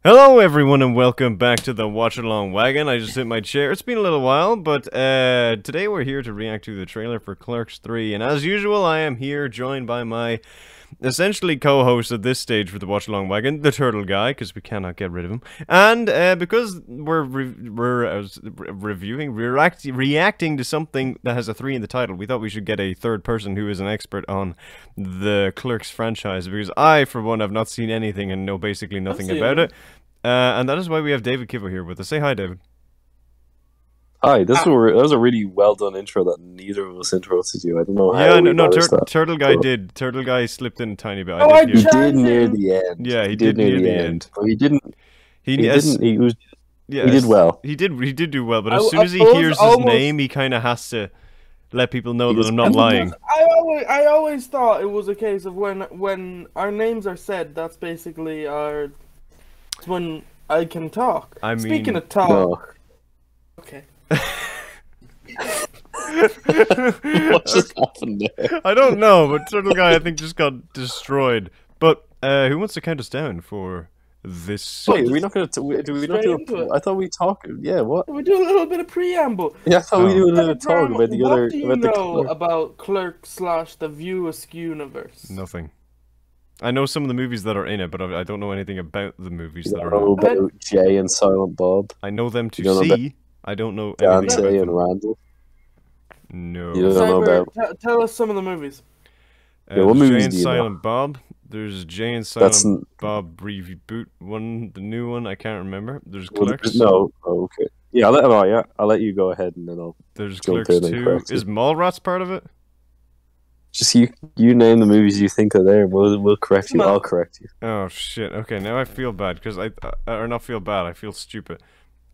Hello everyone and welcome back to the Watch Along Wagon. I just hit my chair. It's been a little while, but today we're here to react to the trailer for Clerks 3. And as usual, I am here joined by my essentially co-host at this stage for the Watch Along Wagon, the Turtle Guy, because we cannot get rid of him. And because we're reacting to something that has a 3 in the title, we thought we should get a third person who is an expert on the Clerks franchise, because I, for one, have not seen anything and know basically nothing about it. And that is why we have David Kivo here with us. Say hi, David. Hi, that was a really well done intro that neither of us interrupted you. I don't know how. Yeah, no, Turtle Guy did. Turtle Guy slipped in a tiny bit. He did near the end. Yeah, he did near the end. But he didn't. He did well. He did do well. But as soon as he hears his name, he kind of has to let people know that I'm not lying. I always thought it was a case of when our names are said, that's basically it's when I can talk. I mean, speaking of talk. No. Okay. What just happened there? I don't know, but Turtle Guy I think just got destroyed. But who wants to count us down for this? Wait, we're not going to. Do we not do it? I thought we talked. Yeah, what? We do a little bit of preamble. Yeah, I thought we do a little talk about the other. What do you know about Clerks / the View Askew universe? Nothing. I know some of the movies that are in it, but I don't know anything about the movies that are in it. About Jay and Silent Bob. I know them to see. I don't know anything about and Randall. No. You don't know about... Tell us some of the movies. Yeah, what movies Jay and do you Silent know? Bob. There's Jay and Silent Bob reboot one, the new one. I can't remember. There's Clerks. No, okay. Yeah, I'll let you go ahead and then I'll. There's Clerks 2. Is Mallrats part of it? Just you name the movies you think are there. We'll correct you. I'll correct you. Oh shit! Okay, now I feel bad because or not feel bad. I feel stupid.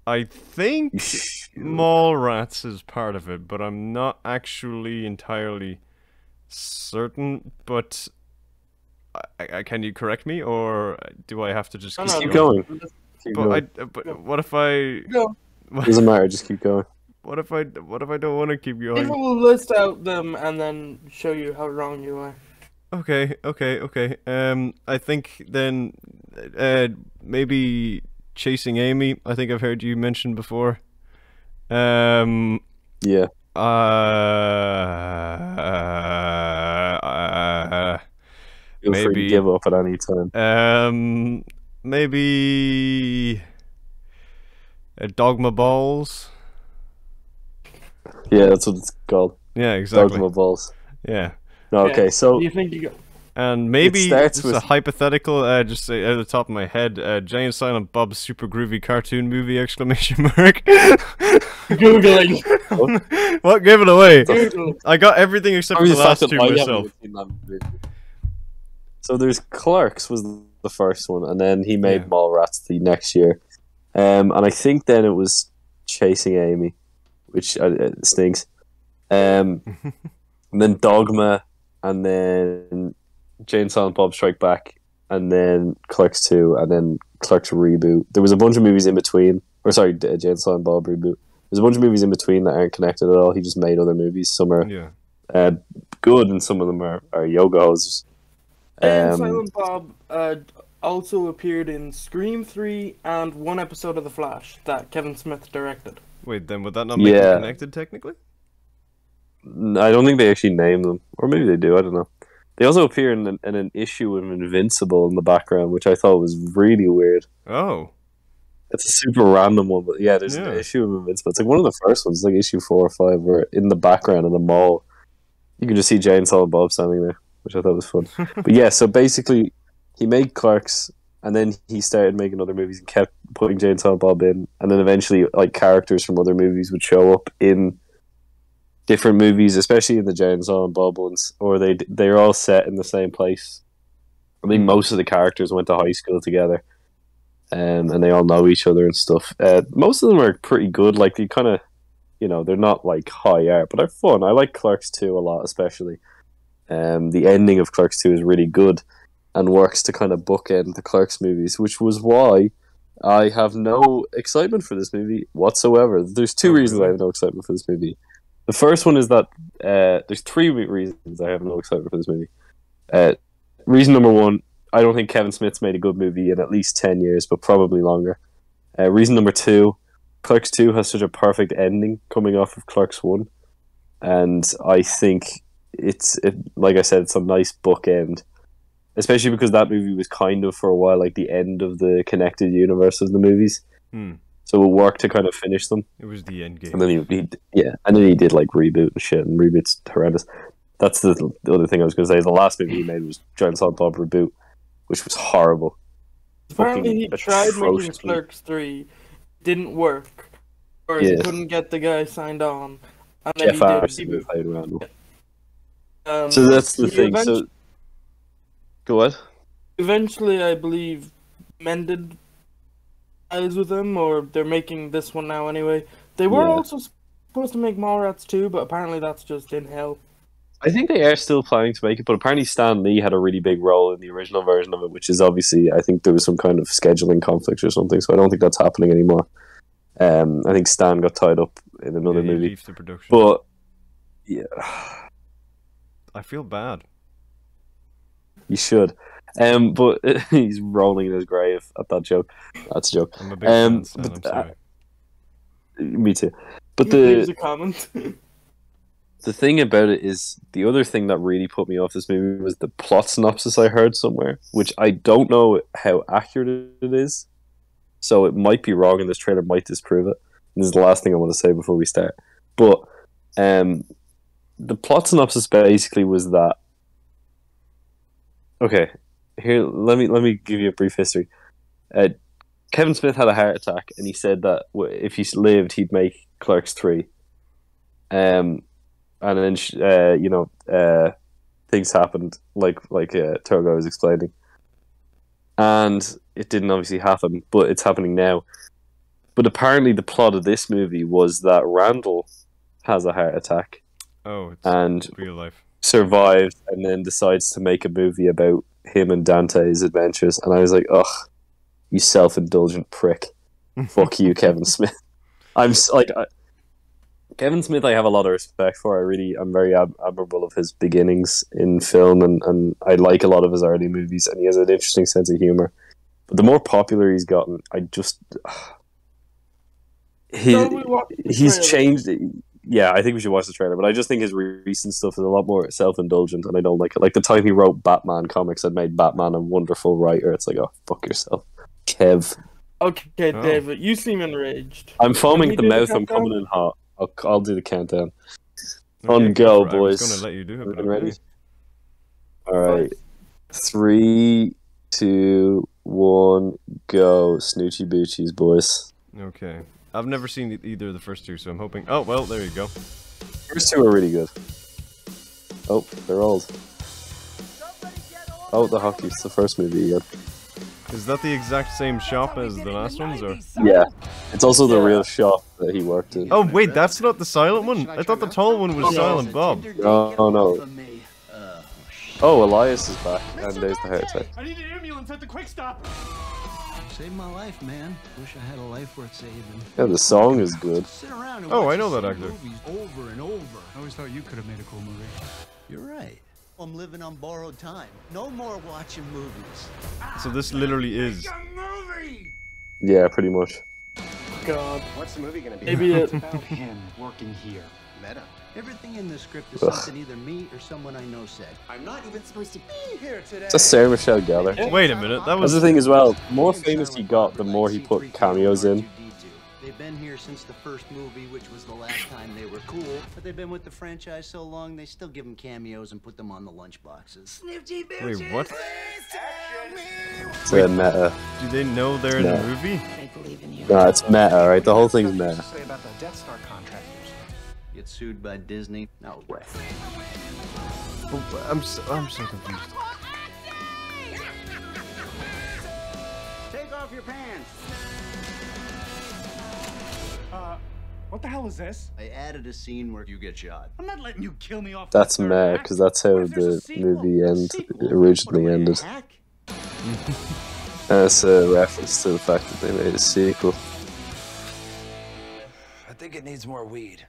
I think Mallrats is part of it, but I'm not actually entirely certain. But can you correct me, or do I have to just keep going? But what if I? No. Doesn't matter. Just keep going. What if I don't want to keep going? People will list out them and then show you how wrong you are. Okay. I think then maybe Chasing Amy. I think I've heard you mention before. Yeah. Feel free to give up at any time. Maybe Dogma Balls. Yeah, that's what it's called. Yeah, exactly. Dogma Balls. Yeah. No, okay, so... Do you think you got... And maybe it's a hypothetical, just say out of the top of my head, Jay and Silent Bob's super groovy cartoon movie, exclamation mark. Googling. What? Give it away. I got everything except for the last two myself. So there's Clerks was the first one, and then he made Mallrats the next year. And I think then it was Chasing Amy, which stinks. And then Dogma, and then Jay and Silent Bob Strike Back, and then Clerks 2, and then Clerks Reboot. There was a bunch of movies in between, or sorry, Jay and Silent Bob Reboot. There's a bunch of movies in between that aren't connected at all. He just made other movies. Some are good, and some of them are yoga hoses. Jay and Silent Bob also appeared in Scream 3 and one episode of The Flash that Kevin Smith directed. Wait, then would that not make them connected technically? I don't think they actually name them, or maybe they do. I don't know. They also appear in an issue of Invincible in the background, which I thought was really weird. Oh, it's a super random one, but yeah, there's an issue of Invincible. It's like one of the first ones, like issue 4 or 5, where in the background in the mall, you can just see Jay and Silent Bob standing there, which I thought was fun. But yeah, so basically, he made Clerks, and then he started making other movies and kept putting Jay and Silent Bob in, and then eventually, like, characters from other movies would show up in different movies, especially in the Jay and Silent Bob ones, or they're all set in the same place. I think most of the characters went to high school together, and they all know each other and stuff. Most of them are pretty good. Like, they kind of, they're not like high art, but they're fun. I like Clerks 2 a lot, especially. The ending of Clerks 2 is really good and works to kind of bookend the Clerks movies, which was why I have no excitement for this movie whatsoever. There's two reasons I have no excitement for this movie. The first one is that there's 3 reasons I have no excitement for this movie. Reason number 1, I don't think Kevin Smith's made a good movie in at least 10 years, but probably longer. Reason number 2, Clerks 2 has such a perfect ending coming off of Clerks 1. And I think like I said, it's a nice bookend. Especially because that movie was kind of, for a while, like the end of the connected universe of the movies. So it worked to kind of finish them. It was the end game. And then he did like reboot and shit, and reboot's horrendous. That's the other thing I was going to say. The last movie he made was Giant Silent Bob Reboot, which was horrible. Apparently he tried making Clerks 3, didn't work, or he couldn't get the guy signed on, and then he did played Randall. So that's the thing. So go ahead. Eventually, I believe, mended ties with him, or they're making this one now anyway. They were also supposed to make Mallrats 2, but apparently that's just in hell. I think they are still planning to make it, but apparently Stan Lee had a really big role in the original version of it, which is obviously, I think there was some kind of scheduling conflict or something, so I don't think that's happening anymore. I think Stan got tied up in another movie. Leaves the production. But, yeah. I feel bad. You should. But he's rolling in his grave at that joke. That's a joke. I'm a big fan, Stan, I'm sorry. Me too. But Leaves a comment. The thing about it is, the other thing that really put me off this movie was the plot synopsis I heard somewhere, which I don't know how accurate it is. So it might be wrong, and this trailer might disprove it. And this is the last thing I want to say before we start. But the plot synopsis basically was that. Okay, here let me give you a brief history. Kevin Smith had a heart attack, and he said that if he lived, he'd make Clerks 3. And then things happened like Togo was explaining, and it didn't obviously happen, but it's happening now. But apparently, the plot of this movie was that Randall has a heart attack. Oh, it's and real life. Survives, and then decides to make a movie about him and Dante's adventures. And I was like, ugh, you self-indulgent prick. Fuck you, Kevin Smith. Kevin Smith, I have a lot of respect for. I'm very admirable of his beginnings in film, and I like a lot of his early movies, and he has an interesting sense of humor. But the more popular he's gotten, he's changed. Yeah, I think we should watch the trailer, but I just think his recent stuff is a lot more self-indulgent, and I don't like it. Like the time he wrote Batman comics and made Batman a wonderful writer, it's like, oh, fuck yourself, Kev. Okay, David, you seem enraged. I'm foaming at the mouth, I'm coming in hot. I'll do the countdown. Okay, on go, boys. I was gonna let you do it, but ready? Alright. 3, 2, 1, go. Snoochie Boochies, boys. Okay. I've never seen either of the first two, so I'm hoping... Oh, well, there you go. First two are really good. Oh, they're old. Oh, the hockey. It's the first movie again. Is that the exact same shop as the last ones, or...? Yeah. It's also the real shop that he worked in. Oh, wait, that's not the silent one? I thought the tall one was Silent Bob. Oh, no. Oh, Elias is back, and there's the heart attack. I need an ambulance at the quick stop. Saved my life, man. Wish I had a life worth saving. Yeah, the song is good. Oh, I know that actor. Over and over. I always thought you could have made a cool movie. You're right. I'm living on borrowed time. No more watching movies. So this literally is... Yeah, pretty much. God. What's the movie gonna be? Maybe it's about him working here. Meta. Everything in the script is something either me or someone I know said. I'm not even supposed to be here today. That's Sarah Michelle Gellar. Wait a minute, that was... That's the thing as well. The more famous he got, the more he put cameos in. They've been here since the first movie, which was the last time they were cool. But they've been with the franchise so long, they still give them cameos and put them on the lunchboxes. Wait, what? It's meta. Do they know they're in the movie? I believe in you. Nah, it's meta, right? The whole thing's meta. Say about the Death Star contractors. Get sued by Disney? No way. Oh, I'm so confused. Take off your pants. What the hell is this? I added a scene where you get shot. I'm not letting you kill me off. That's meta, because that's how the movie originally ended. That's a reference to the fact that they made a sequel. I think it needs more weed.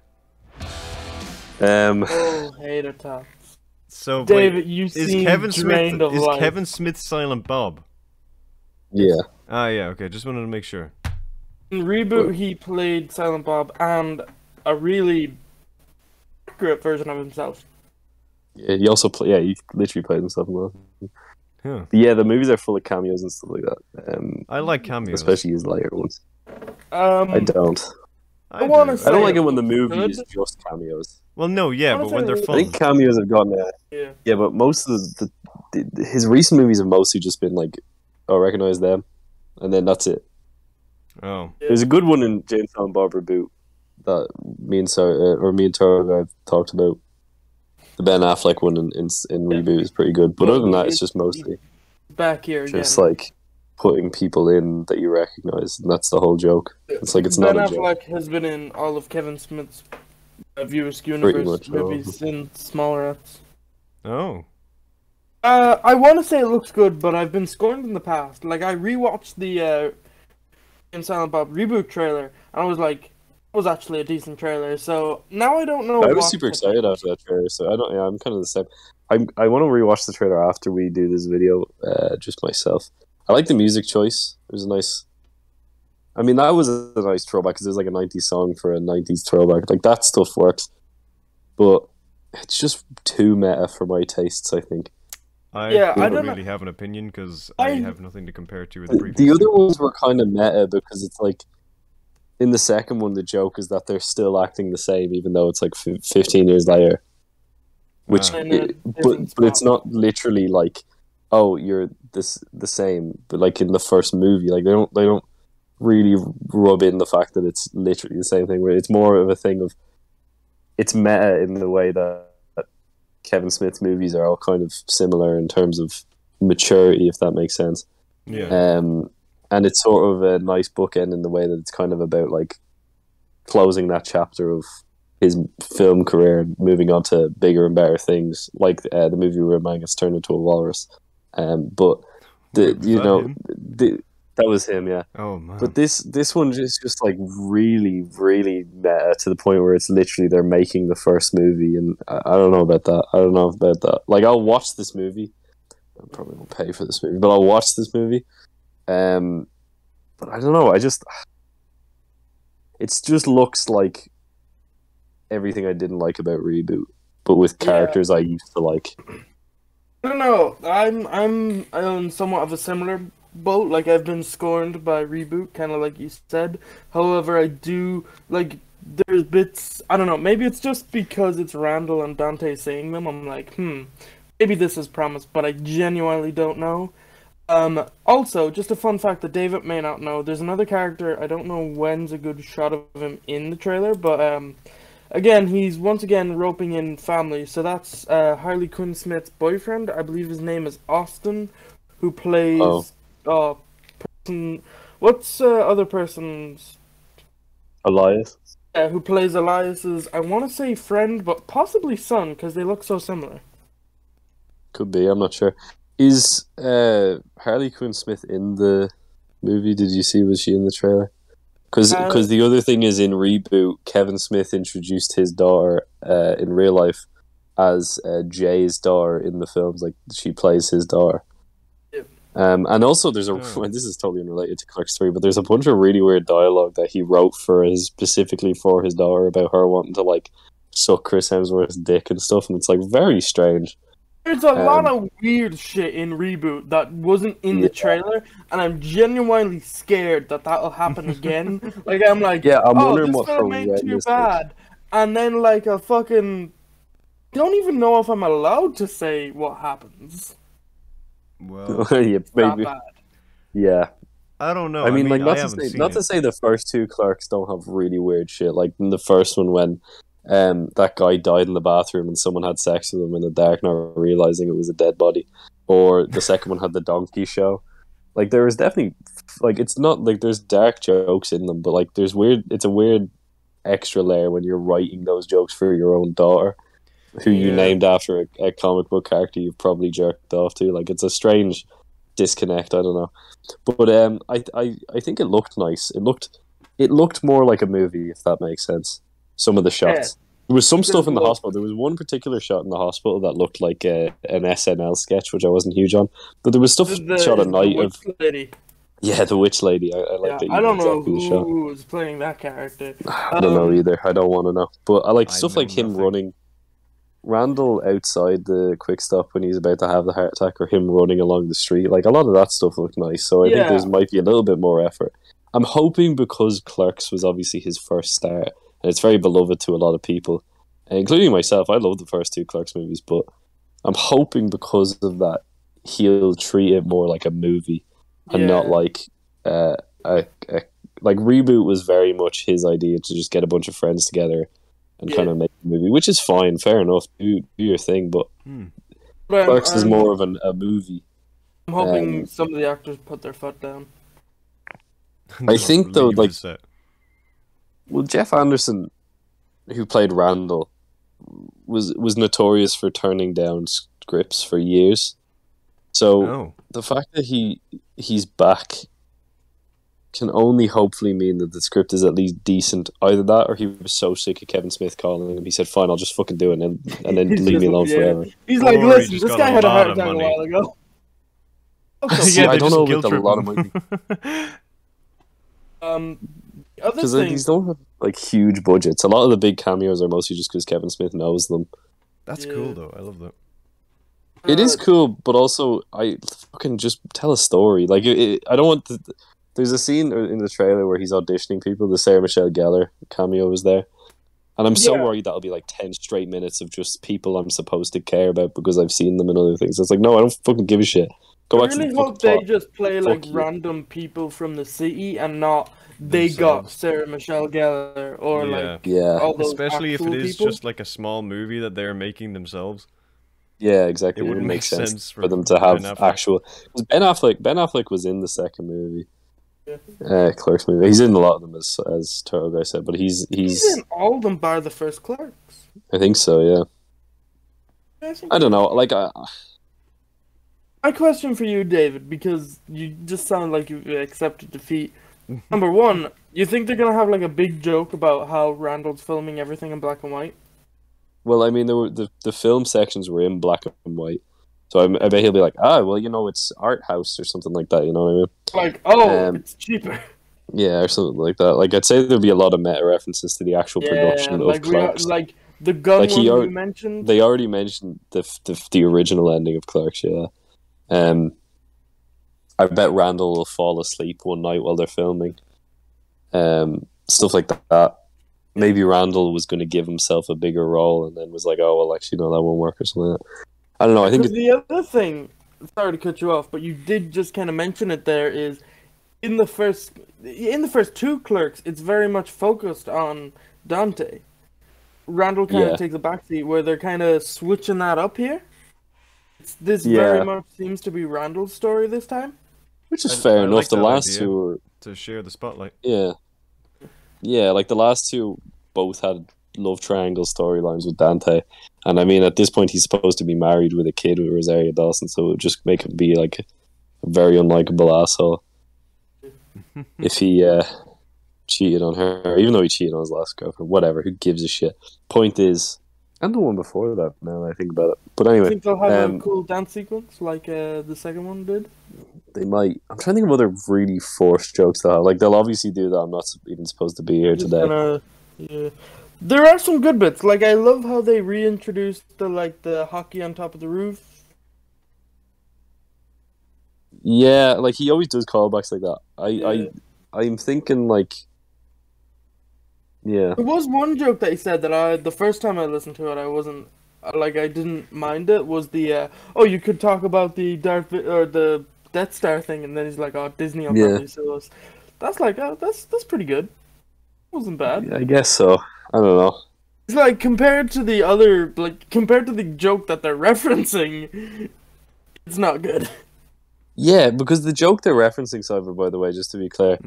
Oh, hater tots. So David, wait, you is seem Kevin Smith drained of life. Kevin Smith Silent Bob? Yeah. Ah, yeah. Okay, just wanted to make sure. In Reboot, he played Silent Bob and a really accurate version of himself. Yeah, he also play. Yeah, he literally played himself in that. Huh. But yeah, the movies are full of cameos and stuff like that. I like cameos, Especially his later ones. I don't. I want to do. say I don't like it when it the movie good. is just cameos. Well, no, yeah, I wanna but say when they're it- I fun. think cameos have gotten there. Yeah. Yeah, but most of his recent movies have mostly just been like, oh, recognize them, and then that's it. Oh, There's a good one in Jane Silent Bob Reboot that me and Tara have talked about. The Ben Affleck one in Reboot is pretty good, but other than that, it's just mostly Back here again. just like putting people in that you recognize, and that's the whole joke. It's like it's Ben not a joke. Affleck has been in all of Kevin Smith's Viewer's Pretty Universe much, movies since Mallrats. oh, I want to say it looks good, but I've been scorned in the past. Like, I rewatched the in Silent Bob Reboot trailer, and I was like, it was actually a decent trailer. So now I don't know. I was what super to excited after that trailer, so I don't. Yeah, I'm kind of the same. I want to rewatch the trailer after we do this video, just myself. I like the music choice. It was a nice. I mean, that was a nice throwback because there's like a '90s song for a '90s throwback. Like that stuff works, but it's just too meta for my tastes. I think. I Yeah, I don't don't really know. have an opinion because I have nothing to compare to with the previous. The other two. ones were kind of meta because it's like in the second one, the joke is that they're still acting the same even though it's like 15 years later. Which, Ah. In a different but it's spot. not literally like, oh, you're the same. But like in the first movie, like they don't really rub in the fact that it's literally the same thing. Where it's more of a thing of, it's meta in the way that Kevin Smith's movies are all kind of similar in terms of maturity, if that makes sense. Yeah. And it's sort of a nice bookend in the way that it's kind of about like closing that chapter of his film career and moving on to bigger and better things, like the movie where a man gets turned into a walrus. But Wait, was that him? that was him, yeah. Oh man. But this one is just like really, really meta to the point where it's literally they're making the first movie, and I don't know about that. I don't know about that. Like I'll watch this movie. I probably won't pay for this movie, but I'll watch this movie. But I don't know. It just looks like everything I didn't like about Reboot, but with characters I used to like. I don't know. I'm on somewhat of a similar boat. Like, I've been scorned by Reboot, kind of like you said. However, I do like. There's bits. I don't know. Maybe it's just because it's Randall and Dante saying them. I'm like, maybe this is promise, but I genuinely don't know. Also, just a fun fact that David may not know. There's another character. I don't know when's a good shot of him in the trailer, but again, he's once again roping in family. So that's Harley Quinn Smith's boyfriend. I believe his name is Austin, who plays person. What's other person's? Elias. Who plays Elias's? I want to say friend, but possibly son, because they look so similar. Could be. I'm not sure. Is Harley Quinn Smith in the movie? Did you see? Was she in the trailer? Because the other thing is in Reboot, Kevin Smith introduced his daughter in real life as Jay's daughter in the films. Like she plays his daughter. Yep. And also there's this is totally unrelated to Clerks 3, but there's a bunch of really weird dialogue that he wrote specifically for his daughter about her wanting to like suck Chris Hemsworth's dick and stuff, and it's like very strange. There's a lot of weird shit in Reboot that wasn't in the trailer, and I'm genuinely scared that that'll happen again. Like, I'm like, I'm oh, wondering this what film ain't too horrendous bad. And then, like, I don't even know if I'm allowed to say what happens. Well, yeah, That maybe. bad. Yeah. I don't know. I mean, like, I not haven't seen to it. say the first two Clerks don't have really weird shit. Like in the first one, when that guy died in the bathroom and someone had sex with him in the dark, not realizing it was a dead body, or the second one had the donkey show. Like there was definitely like it's not like there's dark jokes in them, but like there's weird. It's a weird extra layer when you're writing those jokes for your own daughter, who you named after a comic book character you've probably jerked off to. Like it's a strange disconnect. I don't know, but I think it looked nice. It looked more like a movie, if that makes sense. Some of the shots. There was some stuff in the Look. hospital. There was one particular shot in the hospital that looked like an SNL sketch, which I wasn't huge on. But there was stuff shot at night of lady. yeah, the witch lady. I like Yeah, that. I don't know exactly the shot. who was playing that character. I don't know either. I don't want to know. But I like I stuff know like him nothing. running. Randall outside the quick stop when he's about to have the heart attack, or him running along the street. Like a lot of that stuff looked nice. So I think there might be a little bit more effort. I'm hoping because Clerks was obviously his first start, and it's very beloved to a lot of people, including myself. I love the first two Clerks movies, but I'm hoping because of that he'll treat it more like a movie and not like like Reboot was very much his idea to just get a bunch of friends together and kind of make a movie, which is fine, fair enough. Do your thing, but Clerks is more of a movie. I'm hoping some of the actors put their foot down. I think though, Leave like, the set. well, Jeff Anderson, who played Randall, was notorious for turning down scripts for years. So the fact that he's back can only hopefully mean that the script is at least decent. Either that, or he was so sick of Kevin Smith calling him, he said, "Fine, I'll just fucking do it, and then leave me alone forever." He's like, Or he "Listen, just this got guy a had a lot heart of attack a money. while ago." See, I don't know guilt about a trip lot of him. money. Other Because thing, these don't have like huge budgets. A lot of the big cameos are mostly just because Kevin Smith knows them. That's cool though. I love that. It is cool, but also I fucking just tell a story. Like I don't want. There's a scene in the trailer where he's auditioning people. The Sarah Michelle Gellar cameo was there, and I'm so worried that'll be like 10 straight minutes of just people I'm supposed to care about because I've seen them in other things. It's like, no, I don't fucking give a shit. Go I back really to the hope fucking they plot. just play like you. random people from the city and not they got Sarah Michelle Gellar or like all those especially if it actual is people. just like a small movie that they're making themselves. Yeah, exactly. It wouldn't make make sense for them to have Ben Affleck. actual. Because Ben Affleck was in the second movie, Clerks movie. He's in a lot of them, as Turtle Guy said, but he's in all of them bar the first Clerks. I think so. Yeah. I don't know. Like My question for you, David, because you just sound like you've accepted defeat. Number one, you think they're gonna have like a big joke about how Randall's filming everything in black and white? Well, I mean, there were the film sections were in black and white, so I bet he'll be like, well, it's art house or something like that. You know what I mean? Like, it's cheaper. Yeah, or something like that. Like, I'd say there'd be a lot of meta references to the actual production of Clerks. Like the gun Like one you mentioned. They already mentioned the original ending of Clerks. Yeah. I bet Randall will fall asleep one night while they're filming. Stuff like that. Maybe Randall was going to give himself a bigger role and then was like, "Oh, well, actually, no, that won't work," or something like that. I don't know. I think the other thing, sorry to cut you off, but you did just kind of mention it there, is in the first two Clerks, it's very much focused on Dante. Randall kind of takes a backseat where they're kind of switching that up here. This very much seems to be Randall's story this time. Which is fair enough. Like the that last idea, two were to share the spotlight. Yeah, like the last two both had love triangle storylines with Dante, and I mean at this point he's supposed to be married with a kid with Rosario Dawson, so it would just make him be like a very unlikable asshole if he cheated on her, even though he cheated on his last girlfriend. Whatever, who gives a shit? Point is, and the one before that. Now that I think about it, but anyway, I think they'll have a cool dance sequence like the second one did. They might. I'm trying to think of other really forced jokes they'll have. Like, they'll obviously do that. I'm not even supposed to be here today. There are some good bits. Like, I love how they reintroduced the hockey on top of the roof. Yeah, like, he always does callbacks like that. I'm thinking, like... Yeah. There was one joke that he said that the first time I listened to it, I wasn't... Like, I didn't mind it, was the, you could talk about the the Death Star thing, and then he's like, "Oh, Disney will probably sue us." That's like, that's pretty good. Wasn't bad. Yeah, I guess so. I don't know. It's like compared to the joke that they're referencing, it's not good. Yeah, because the joke they're referencing, Cyber, by the way, just to be clear,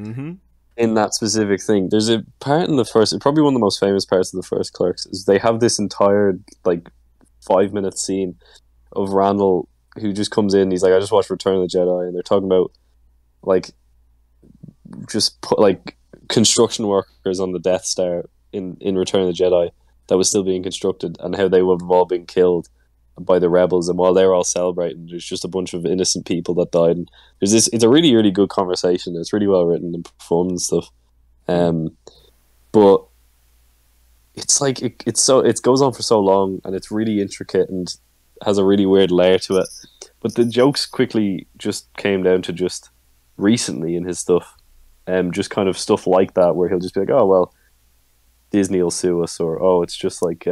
in that specific thing, there's a part in the first, probably one of the most famous parts of the first Clerks, is they have this entire 5-minute scene of Randall, who just comes in, he's like, I just watched Return of the Jedi, and they're talking about, just put, construction workers on the Death Star in Return of the Jedi, that was still being constructed, and how they would have all been killed by the rebels, and while they're all celebrating, there's just a bunch of innocent people that died. And there's this. It's a really, really good conversation. It's really well written and performed and stuff. But it's like it goes on for so long, and it's really intricate and has a really weird layer to it. But the jokes quickly just came down to just recently in his stuff, just kind of stuff like that, where he'll just be like, "Oh well, Disney will sue us," or "Oh, it's just like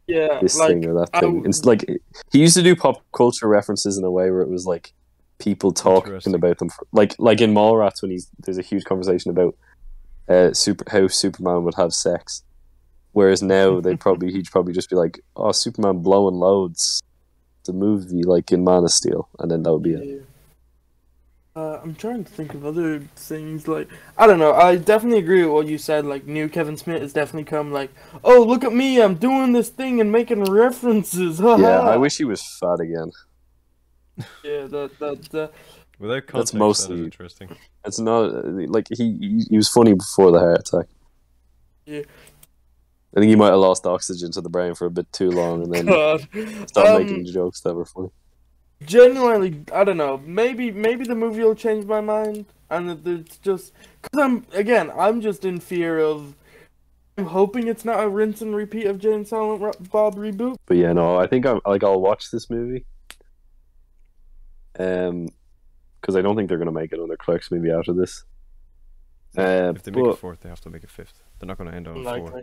this like, thing or that thing." It's like he used to do pop culture references in a way where it was like people talking about them, like in Mallrats when there's a huge conversation about how Superman would have sex, whereas now he'd probably just be like, "Oh, Superman blowing loads." The movie, like in Man of Steel, and then that would be it. I'm trying to think of other things. Like, I don't know. I definitely agree with what you said. Like, new Kevin Smith has definitely come. Like, oh, look at me! I'm doing this thing and making references. Yeah, I wish he was fat again. Yeah, that. Without context, that's mostly that is interesting. It's not like he was funny before the heart attack. Yeah. I think he might have lost oxygen to the brain for a bit too long, and then stopped making jokes that were funny. Genuinely, I don't know. Maybe the movie will change my mind, and it's just because I'm just in fear of. I'm hoping it's not a rinse and repeat of Jay and Silent Bob reboot. But yeah, no, I think I'll watch this movie. Because I don't think they're gonna make another Clerks movie out of this. If they make a fourth, they have to make a fifth. They're not gonna end on a four.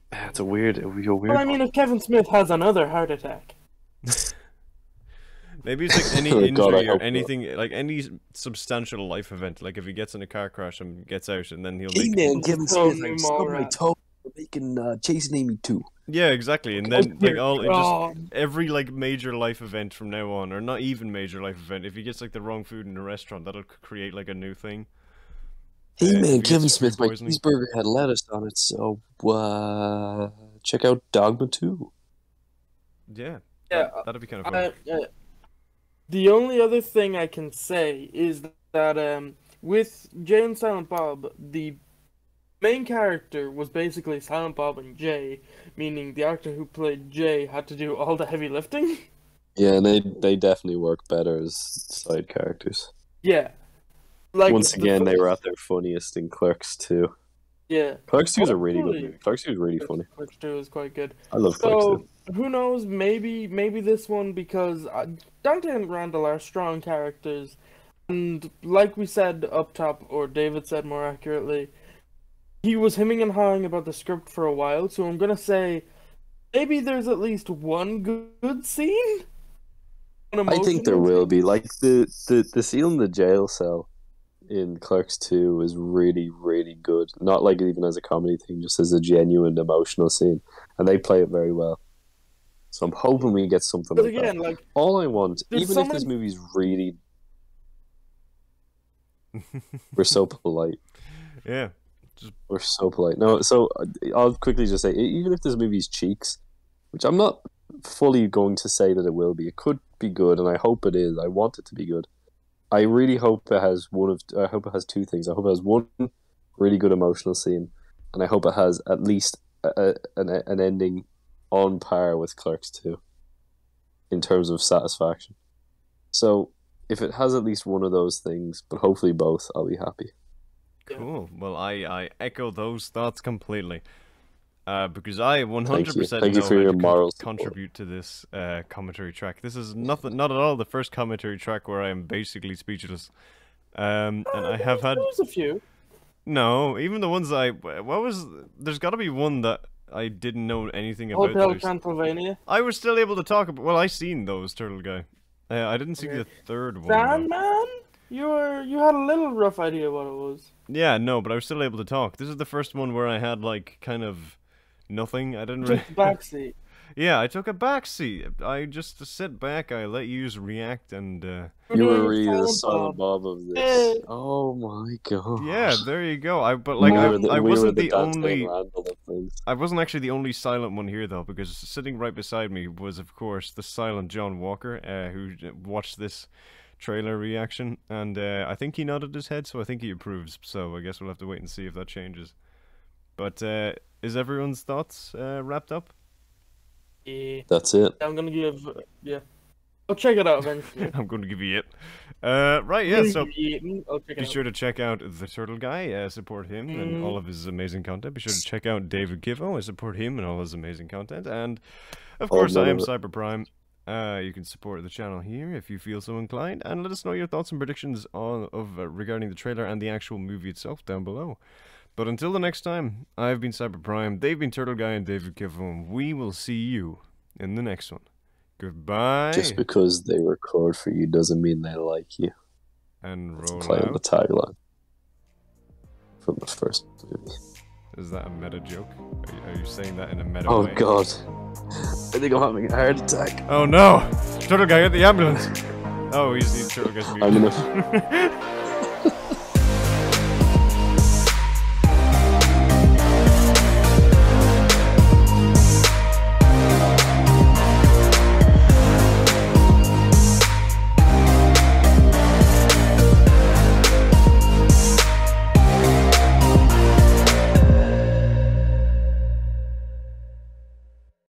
It'll be a weird. Well, I mean, if Kevin Smith has another heart attack. Maybe it's like any injury or anything, like any substantial life event. Like if he gets in a car crash and gets out, and then he'll make. Hey man, Kevin Smith, I stubbed my toe for making Chasing Amy 2. Yeah, exactly, and then every like major life event from now on, or not even major life event, if he gets like the wrong food in a restaurant, that'll create like a new thing. Hey man, Kevin Smith, my cheeseburger had lettuce on it, so check out Dogma 2. Yeah, that'd be kind of fun. The only other thing I can say is that with Jay and Silent Bob, the main character was basically Silent Bob and Jay, meaning the actor who played Jay had to do all the heavy lifting. Yeah, and they definitely work better as side characters. Yeah. Like, once again, they were at their funniest in Clerks 2. Yeah. Clerks 2 is a really good movie. Clerks 2 is really funny. Clerks 2 is quite good. I love Clerks 2. Who knows, maybe this one, because Dante and Randall are strong characters, and like we said up top, or David said more accurately, he was hemming and hawing about the script for a while, so I'm gonna say maybe there's at least one good scene? I think there will be. Like, the scene in the jail cell in Clerks 2 is really, really good. Not like even as a comedy thing, just as a genuine emotional scene. And they play it very well. So I'm hoping we get something like that. Like, all I want, even if this movie's really... We're so polite. Yeah. We're so polite. No, so I'll quickly just say, even if this movie's cheeks, which I'm not fully going to say that it will be, it could be good, and I hope it is. I want it to be good. I really hope it has I hope it has two things. I hope it has one really good emotional scene, and I hope it has at least an ending on par with Clerks 2 in terms of satisfaction. So if it has at least one of those things, but hopefully both, I'll be happy. Cool. Well, I echo those thoughts completely. Because I 100% Thank you for your moral contribute to this commentary track. This is not at all the first commentary track where I am basically speechless. And I have had... There's a few. No, even the ones there's got to be one that I didn't know anything about. Hotel Transylvania. I was still able to talk about... Well, I seen those, Turtle Guy. I didn't see the third one. Sandman? You had a little rough idea what it was. Yeah, no, but I was still able to talk. This is the first one where I had, like, kind of... nothing. I didn't really... backseat. Yeah, I took a backseat. I just sit back, I let you react, and... You were really the Silent Bob of this. Oh my god. Yeah, there you go. But like, I wasn't the only... I wasn't actually the only silent one here, though, because sitting right beside me was, of course, the silent John Walker, who watched this trailer reaction, and I think he nodded his head, so I think he approves. So I guess we'll have to wait and see if that changes. But is everyone's thoughts wrapped up? Yeah. That's it. I'm gonna give. Yeah. I'll check it out eventually. I'm going to give you it. Right, yeah, so I'll check it be out. sure to check out The Turtle Guy, support him and all of his amazing content. Be sure to check out David Kivo and support him and all his amazing content. And, of course, I am Cyberprime. You can support the channel here if you feel so inclined, and let us know your thoughts and predictions regarding the trailer and the actual movie itself down below. But until the next time, I've been Cyberprime, they've been Turtle Guy and David Kivo, and we will see you in the next one. Goodbye. Just because they record for you doesn't mean they like you. And roll Play on the out. tagline from the first movie. Is that a meta joke? Are you saying that in a meta Oh way? god. I think I'm having a heart attack. Oh no! Turtle Guy, get the ambulance! Oh, he's the Turtle Guy's I'm mutant. gonna